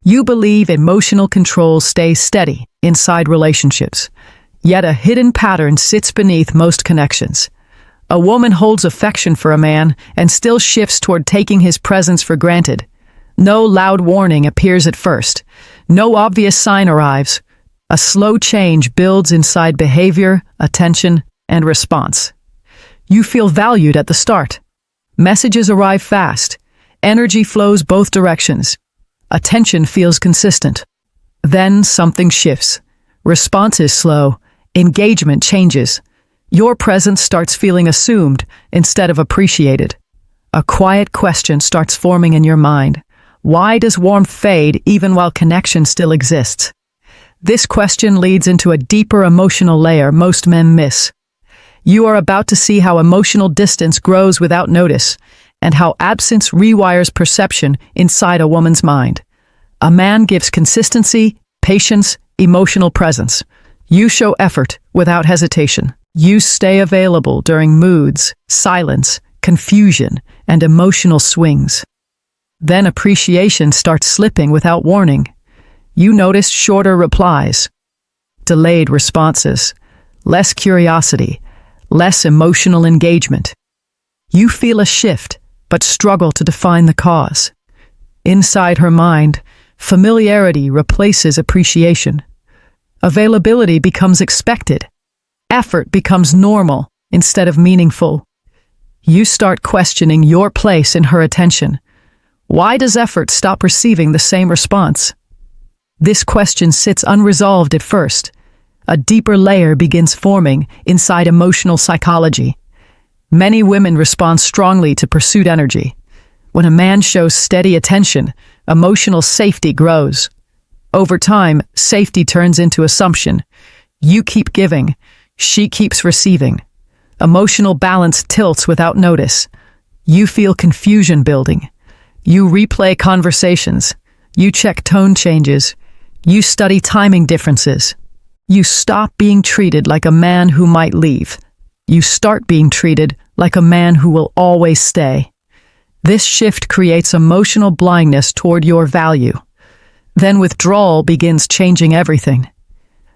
You believe emotional control stays steady inside relationships, yet a hidden pattern sits beneath most connections. A woman holds affection for a man and still shifts toward taking his presence for granted. No loud warning appears at first. No obvious sign arrives. A slow change builds inside behavior, attention, and response. You feel valued at the start. Messages arrive fast. Energy flows both directions. Attention feels consistent. Then something shifts. Response is slow. Engagement changes. Your presence starts feeling assumed instead of appreciated. A quiet question starts forming in your mind. Why does warmth fade even while connection still exists? This question leads into a deeper emotional layer most men miss. You are about to see how emotional distance grows without notice, and how absence rewires perception inside a woman's mind. A man gives consistency, patience, emotional presence. You show effort without hesitation. You stay available during moods, silence, confusion, and emotional swings. Then appreciation starts slipping without warning. You notice shorter replies, delayed responses, less curiosity, less emotional engagement. You feel a shift, but struggle to define the cause. Inside her mind, familiarity replaces appreciation. Availability becomes expected. Effort becomes normal instead of meaningful. You start questioning your place in her attention. Why does effort stop receiving the same response? This question sits unresolved at first. A deeper layer begins forming inside emotional psychology. Many women respond strongly to pursuit energy. When a man shows steady attention, emotional safety grows. Over time, safety turns into assumption. You keep giving, she keeps receiving. Emotional balance tilts without notice. You feel confusion building. You replay conversations. You check tone changes. You study timing differences. You stop being treated like a man who might leave. You start being treated like a man who will always stay. This shift creates emotional blindness toward your value. Then withdrawal begins changing everything.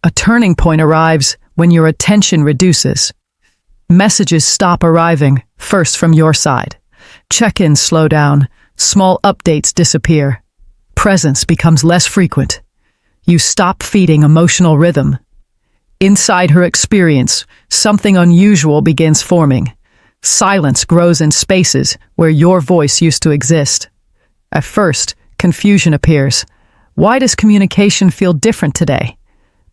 A turning point arrives when your attention reduces. Messages stop arriving, first from your side. Check-ins slow down. Small updates disappear. Presence becomes less frequent. You stop feeding emotional rhythm. Inside her experience, something unusual begins forming. Silence grows in spaces where your voice used to exist. At first, confusion appears. Why does communication feel different today?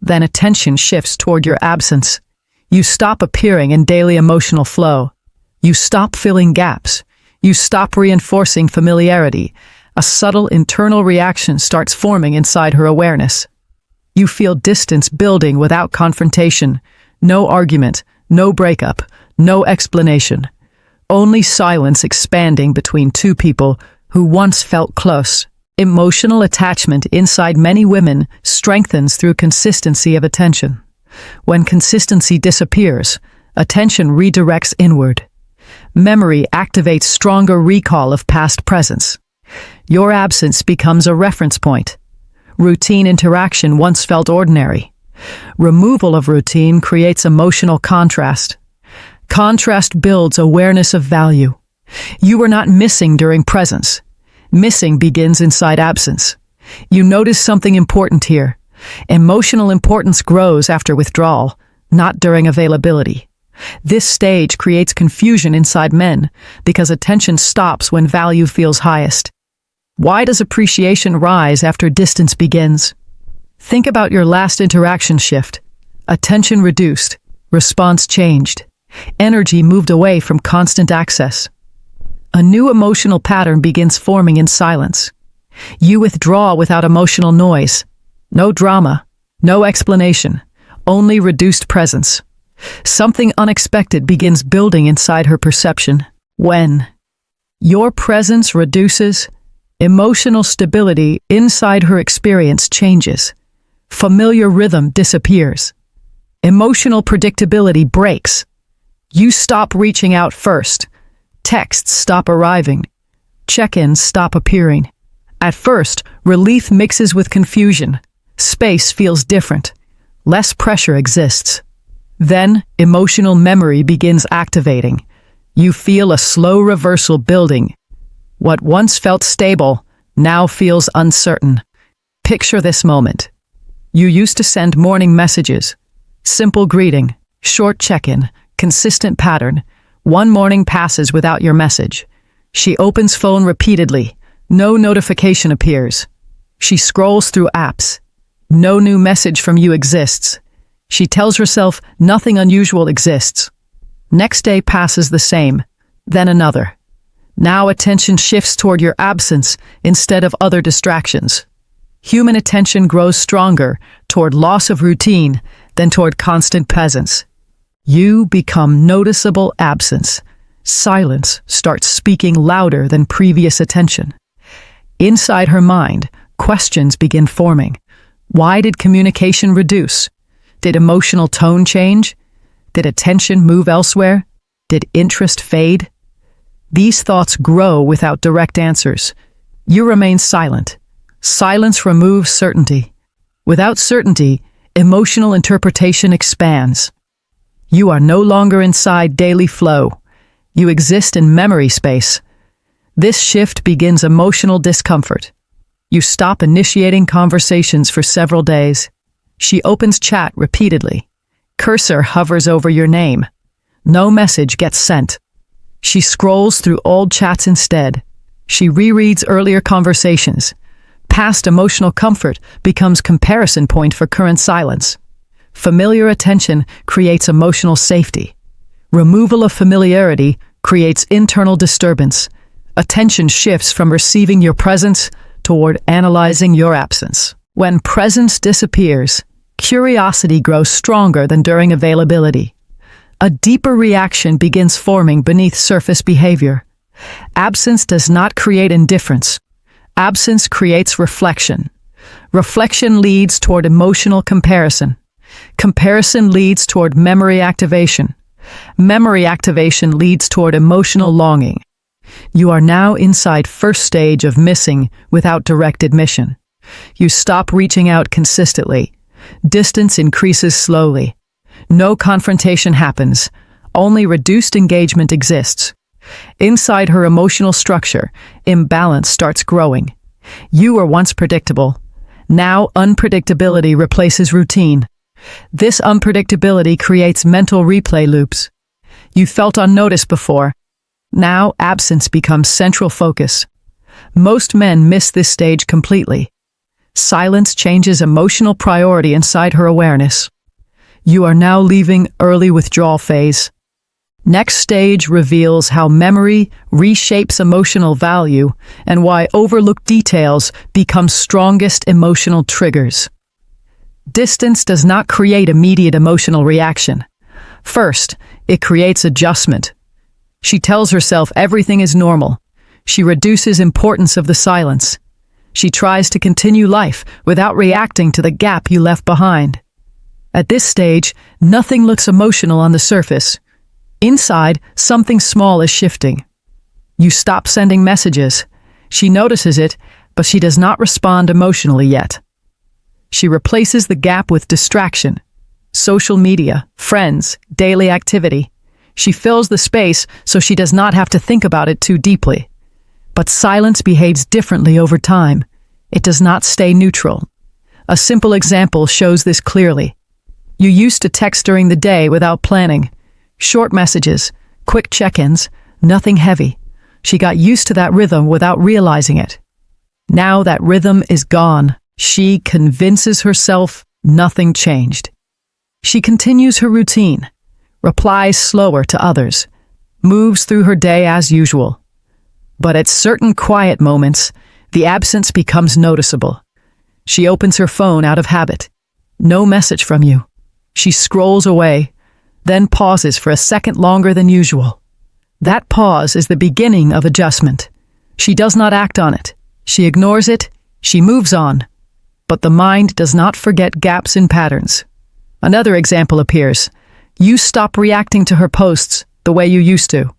Then attention shifts toward your absence. You stop appearing in daily emotional flow. You stop filling gaps. You stop reinforcing familiarity. A subtle internal reaction starts forming inside her awareness. You feel distance building without confrontation. No argument, no breakup, no explanation. Only silence expanding between two people who once felt close. Emotional attachment inside many women strengthens through consistency of attention. When consistency disappears, attention redirects inward. Memory activates stronger recall of past presence. Your absence becomes a reference point. Routine interaction once felt ordinary. Removal of routine creates emotional contrast. Contrast builds awareness of value. You were not missing during presence. Missing begins inside absence. You notice something important here. Emotional importance grows after withdrawal, not during availability. This stage creates confusion inside men because attention stops when value feels highest. Why does appreciation rise after distance begins? Think about your last interaction shift. Attention reduced, response changed. Energy moved away from constant access. A new emotional pattern begins forming in silence. You withdraw without emotional noise. No drama, no explanation, only reduced presence. Something unexpected begins building inside her perception. When your presence reduces, emotional stability inside her experience changes. Familiar rhythm disappears. Emotional predictability breaks. You stop reaching out first. Texts stop arriving. Check-ins stop appearing. At first, relief mixes with confusion. Space feels different. Less pressure exists. Then, emotional memory begins activating. You feel a slow reversal building. What once felt stable now feels uncertain. Picture this moment. You used to send morning messages. Simple greeting, short check-in, consistent pattern. One morning passes without your message. She opens phone repeatedly. No notification appears. She scrolls through apps. No new message from you exists. She tells herself nothing unusual exists. Next day passes the same, then another. Now attention shifts toward your absence instead of other distractions. Human attention grows stronger toward loss of routine than toward constant presence. You become noticeable absence. Silence starts speaking louder than previous attention. Inside her mind, questions begin forming. Why did communication reduce? Did emotional tone change? Did attention move elsewhere? Did interest fade? These thoughts grow without direct answers. You remain silent. Silence removes certainty. Without certainty, emotional interpretation expands. You are no longer inside daily flow. You exist in memory space. This shift begins emotional discomfort. You stop initiating conversations for several days. She opens chat repeatedly. Cursor hovers over your name. No message gets sent. She scrolls through old chats instead. She rereads earlier conversations. Past emotional comfort becomes comparison point for current silence. Familiar attention creates emotional safety. Removal of familiarity creates internal disturbance. Attention shifts from receiving your presence toward analyzing your absence. When presence disappears, curiosity grows stronger than during availability. A deeper reaction begins forming beneath surface behavior. Absence does not create indifference. Absence creates reflection. Reflection leads toward emotional comparison. Comparison leads toward memory activation. Memory activation leads toward emotional longing. You are now inside first stage of missing without direct admission. You stop reaching out consistently. Distance increases slowly. No confrontation happens. Only reduced engagement exists. Inside her emotional structure, imbalance starts growing. You were once predictable. Now unpredictability replaces routine. This unpredictability creates mental replay loops. You felt unnoticed before. Now absence becomes central focus. Most men miss this stage completely. Silence changes emotional priority inside her awareness. You are now leaving early withdrawal phase. Next stage reveals how memory reshapes emotional value and why overlooked details become strongest emotional triggers. Distance does not create immediate emotional reaction. First, it creates adjustment. She tells herself everything is normal. She reduces importance of the silence. She tries to continue life without reacting to the gap you left behind. At this stage, nothing looks emotional on the surface. Inside, something small is shifting. You stop sending messages. She notices it, but she does not respond emotionally yet. She replaces the gap with distraction. Social media, friends, daily activity. She fills the space so she does not have to think about it too deeply. But silence behaves differently over time. It does not stay neutral. A simple example shows this clearly. You used to text during the day without planning. Short messages, quick check-ins, nothing heavy. She got used to that rhythm without realizing it. Now that rhythm is gone. She convinces herself nothing changed. She continues her routine. Replies slower to others, moves through her day as usual. But at certain quiet moments, the absence becomes noticeable. She opens her phone out of habit. No message from you. She scrolls away, then pauses for a second longer than usual. That pause is the beginning of adjustment. She does not act on it. She ignores it. She moves on. But the mind does not forget gaps in patterns. Another example appears. You stop reacting to her posts the way you used to.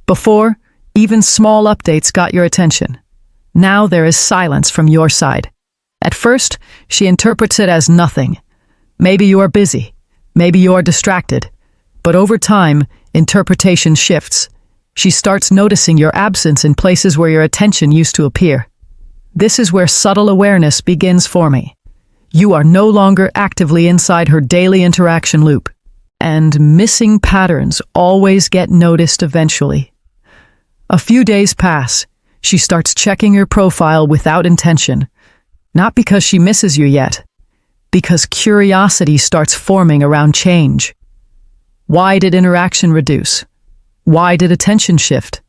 Before, even small updates got your attention. Now there is silence from your side. At first, she interprets it as nothing. Maybe you are busy. Maybe you are distracted. But over time, interpretation shifts. She starts noticing your absence in places where your attention used to appear. This is where subtle awareness begins forming. You are no longer actively inside her daily interaction loop. And missing patterns always get noticed eventually. A few days pass. She starts checking your profile without intention. Not because she misses you yet, because curiosity starts forming around change. Why did interaction reduce? Why did attention shift?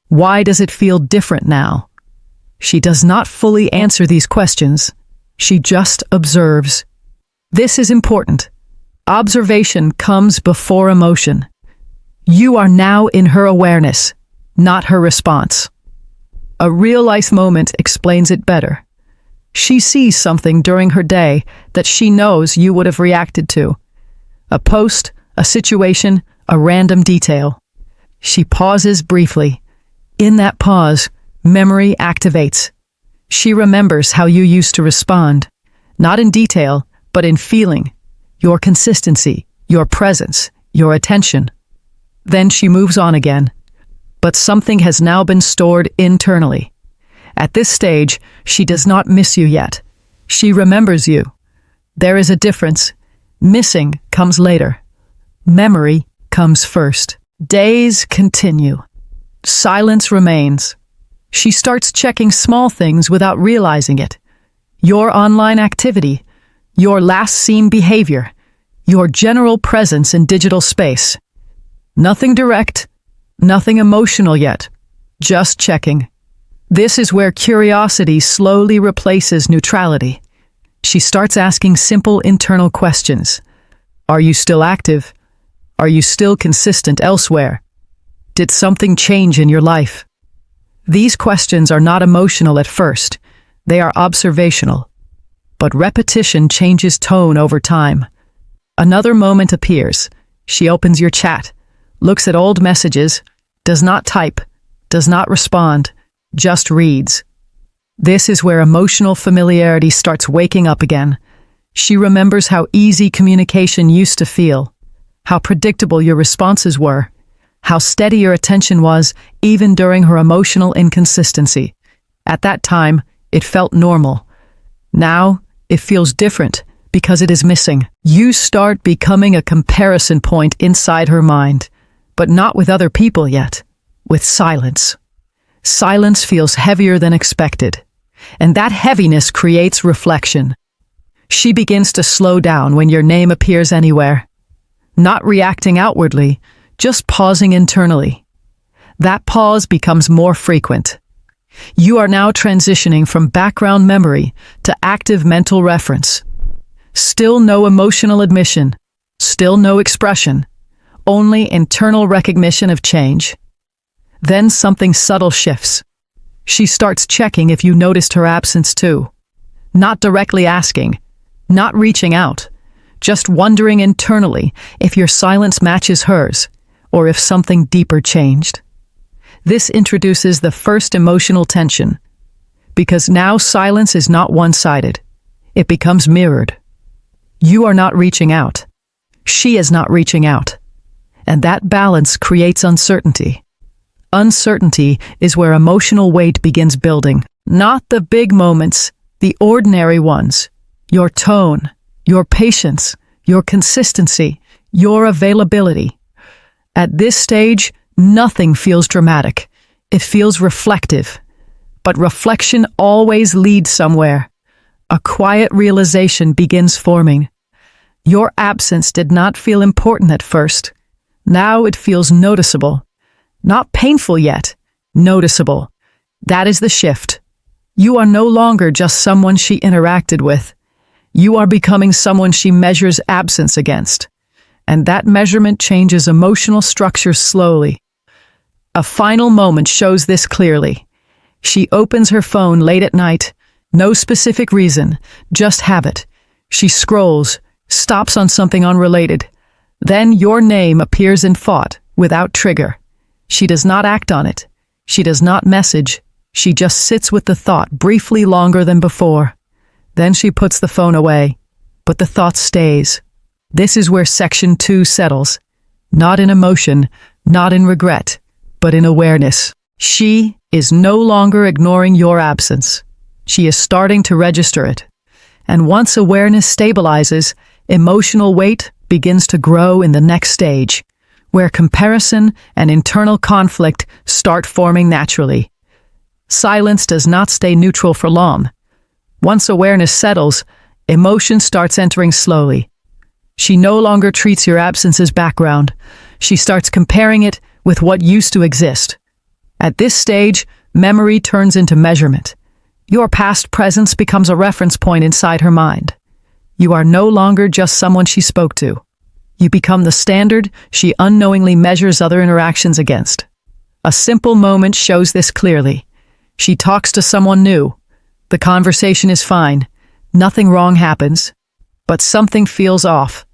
Why does it feel different now? She does not fully answer these questions. She just observes. This is important. Observation comes before emotion. You are now in her awareness, not her response. A real-life moment explains it better. She sees something during her day that she knows you would have reacted to. A post, a situation, a random detail. She pauses briefly. In that pause, memory activates. She remembers how you used to respond, not in detail, but in feeling, your consistency, your presence, your attention. Then she moves on again. But something has now been stored internally. At this stage, she does not miss you yet. She remembers you. There is a difference. Missing comes later. Memory comes first. Days continue. Silence remains. She starts checking small things without realizing it. Your online activity, your last seen behavior, your general presence in digital space. Nothing direct, nothing emotional yet, just checking. This is where curiosity slowly replaces neutrality. She starts asking simple internal questions. Are you still active? Are you still consistent elsewhere? Did something change in your life? These questions are not emotional at first. They are observational. But repetition changes tone over time. Another moment appears. She opens your chat, looks at old messages, does not type, does not respond, just reads. This is where emotional familiarity starts waking up again. She remembers how easy communication used to feel, how predictable your responses were, how steady your attention was even during her emotional inconsistency. At that time, it felt normal. Now, it feels different because it is missing. You start becoming a comparison point inside her mind, but not with other people yet, with silence. Silence feels heavier than expected, and that heaviness creates reflection. She begins to slow down when your name appears anywhere, not reacting outwardly, just pausing internally. That pause becomes more frequent. You are now transitioning from background memory to active mental reference. Still no emotional admission, still no expression, only internal recognition of change. Then something subtle shifts. She starts checking if you noticed her absence too. Not directly asking, not reaching out, just wondering internally if your silence matches hers, or if something deeper changed. This introduces the first emotional tension, because now silence is not one-sided. It becomes mirrored. You are not reaching out. She is not reaching out. And that balance creates uncertainty. Uncertainty is where emotional weight begins building. Not the big moments, the ordinary ones. Your tone, your patience, your consistency, your availability. At this stage, nothing feels dramatic. It feels reflective. But reflection always leads somewhere. A quiet realization begins forming. Your absence did not feel important at first. Now it feels noticeable. Not painful yet, noticeable. That is the shift. You are no longer just someone she interacted with. You are becoming someone she measures absence against. And that measurement changes emotional structure slowly. A final moment shows this clearly. She opens her phone late at night. No specific reason, just habit. She scrolls, stops on something unrelated. Then your name appears in thought, without trigger. She does not act on it. She does not message. She just sits with the thought briefly longer than before. Then she puts the phone away, but the thought stays. This is where section 2 settles. Not in emotion, not in regret, but in awareness. She is no longer ignoring your absence. She is starting to register it. And once awareness stabilizes, emotional weight begins to grow in the next stage, where comparison and internal conflict start forming naturally. Silence does not stay neutral for long. Once awareness settles, emotion starts entering slowly. She no longer treats your absence as background. She starts comparing it with what used to exist. At this stage, memory turns into measurement. Your past presence becomes a reference point inside her mind. You are no longer just someone she spoke to. You become the standard she unknowingly measures other interactions against. A simple moment shows this clearly. She talks to someone new. The conversation is fine. Nothing wrong happens. But something feels off.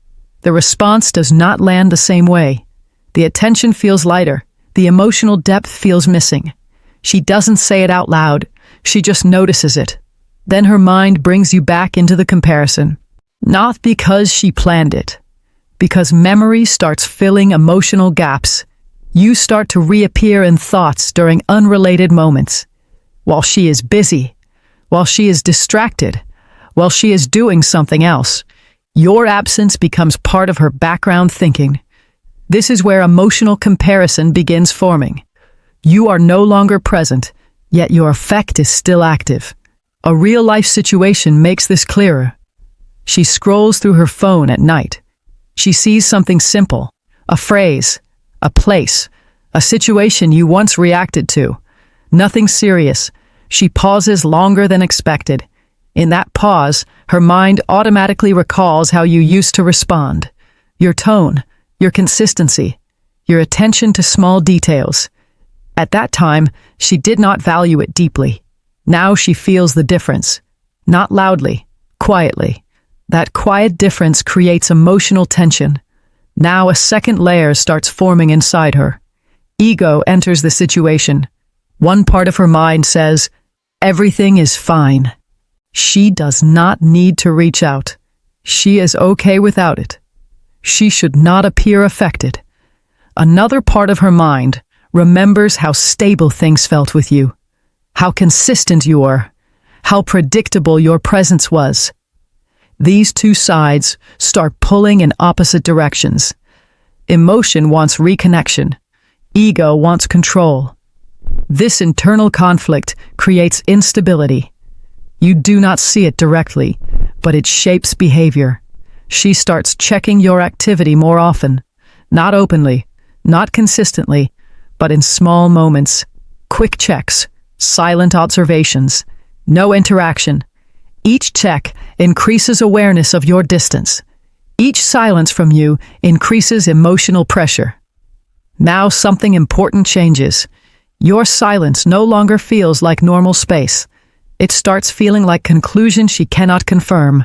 The response does not land the same way. The attention feels lighter. The emotional depth feels missing. She doesn't say it out loud. She just notices it. Then her mind brings you back into the comparison. Not because she planned it. Because memory starts filling emotional gaps. You start to reappear in thoughts during unrelated moments. While she is busy. While she is distracted. While she is doing something else. Your absence becomes part of her background thinking. This is where emotional comparison begins forming. You are no longer present, yet your affect is still active. A real-life situation makes this clearer. She scrolls through her phone at night. She sees something simple, a phrase, a place, a situation you once reacted to. Nothing serious. She pauses longer than expected. In that pause, her mind automatically recalls how you used to respond. Your tone, your consistency, your attention to small details. At that time, she did not value it deeply. Now she feels the difference. Not loudly, quietly. That quiet difference creates emotional tension. Now a second layer starts forming inside her. Ego enters the situation. One part of her mind says, "Everything is fine." She does not need to reach out. She is okay without it. She should not appear affected. Another part of her mind remembers how stable things felt with you, how consistent you were, how predictable your presence was. These two sides start pulling in opposite directions. Emotion wants reconnection. Ego wants control. This internal conflict creates instability. You do not see it directly, but it shapes behavior. She starts checking your activity more often, not openly, not consistently, but in small moments. Quick checks, silent observations, no interaction. Each check increases awareness of your distance. Each silence from you increases emotional pressure. Now something important changes. Your silence no longer feels like normal space. It starts feeling like conclusion she cannot confirm.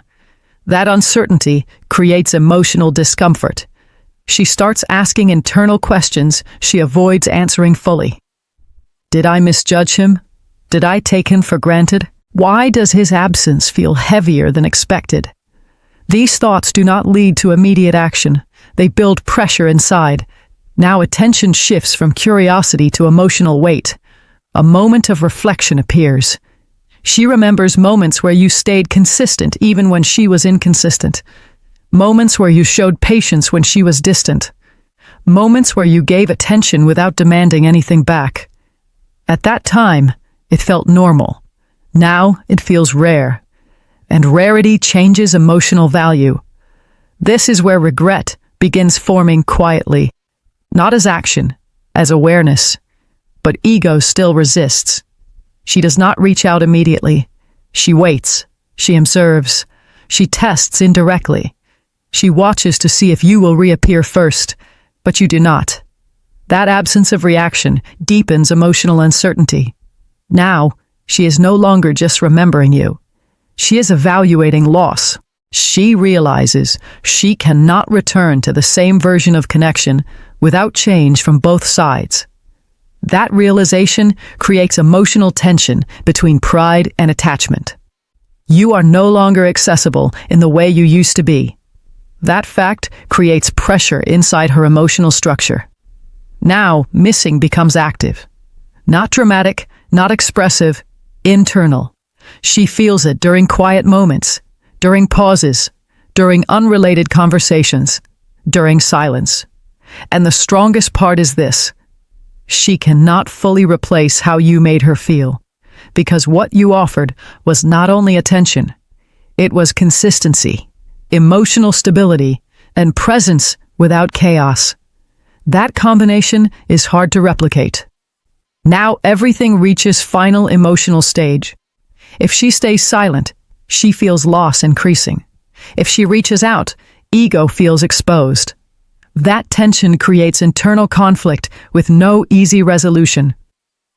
That uncertainty creates emotional discomfort. She starts asking internal questions she avoids answering fully. Did I misjudge him? Did I take him for granted? Why does his absence feel heavier than expected? These thoughts do not lead to immediate action. They build pressure inside. Now attention shifts from curiosity to emotional weight. A moment of reflection appears. She remembers moments where you stayed consistent even when she was inconsistent. Moments where you showed patience when she was distant. Moments where you gave attention without demanding anything back. At that time, it felt normal. Now it feels rare. And rarity changes emotional value. This is where regret begins forming quietly. Not as action, as awareness. But ego still resists. She does not reach out immediately. She waits. She observes. She tests indirectly. She watches to see if you will reappear first, but you do not. That absence of reaction deepens emotional uncertainty. Now, she is no longer just remembering you. She is evaluating loss. She realizes she cannot return to the same version of connection without change from both sides. That realization creates emotional tension between pride and attachment. You are no longer accessible in the way you used to be. That fact creates pressure inside her emotional structure. Now, missing becomes active. Not dramatic, not expressive, internal. She feels it during quiet moments, during pauses, during unrelated conversations, during silence. And the strongest part is this: she cannot fully replace how you made her feel, because what you offered was not only attention, it was consistency, emotional stability, and presence without chaos. That combination is hard to replicate. Now everything reaches final emotional stage. If she stays silent, she feels loss increasing. If she reaches out, ego feels exposed. That tension creates internal conflict with no easy resolution.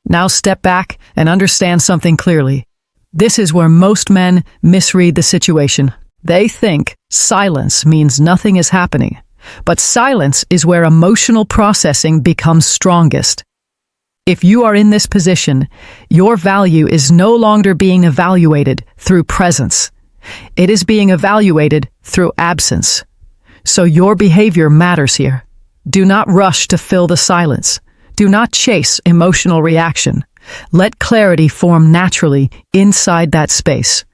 Now step back and understand something clearly. This is where most men misread the situation. They think silence means nothing is happening, but silence is where emotional processing becomes strongest. If you are in this position, your value is no longer being evaluated through presence. It is being evaluated through absence. So your behavior matters here. Do not rush to fill the silence. Do not chase emotional reaction. Let clarity form naturally inside that space.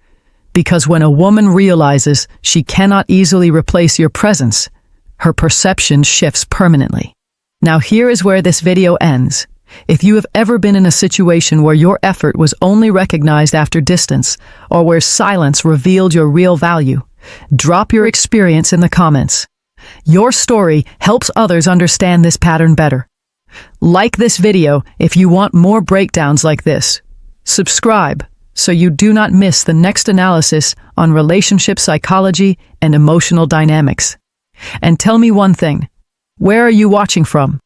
Because when a woman realizes she cannot easily replace your presence, her perception shifts permanently. Now here is where this video ends. If you have ever been in a situation where your effort was only recognized after distance, or where silence revealed your real value, drop your experience in the comments. Your story helps others understand this pattern better. Like this video if you want more breakdowns like this. Subscribe so you do not miss the next analysis on relationship psychology and emotional dynamics. And tell me one thing, where are you watching from?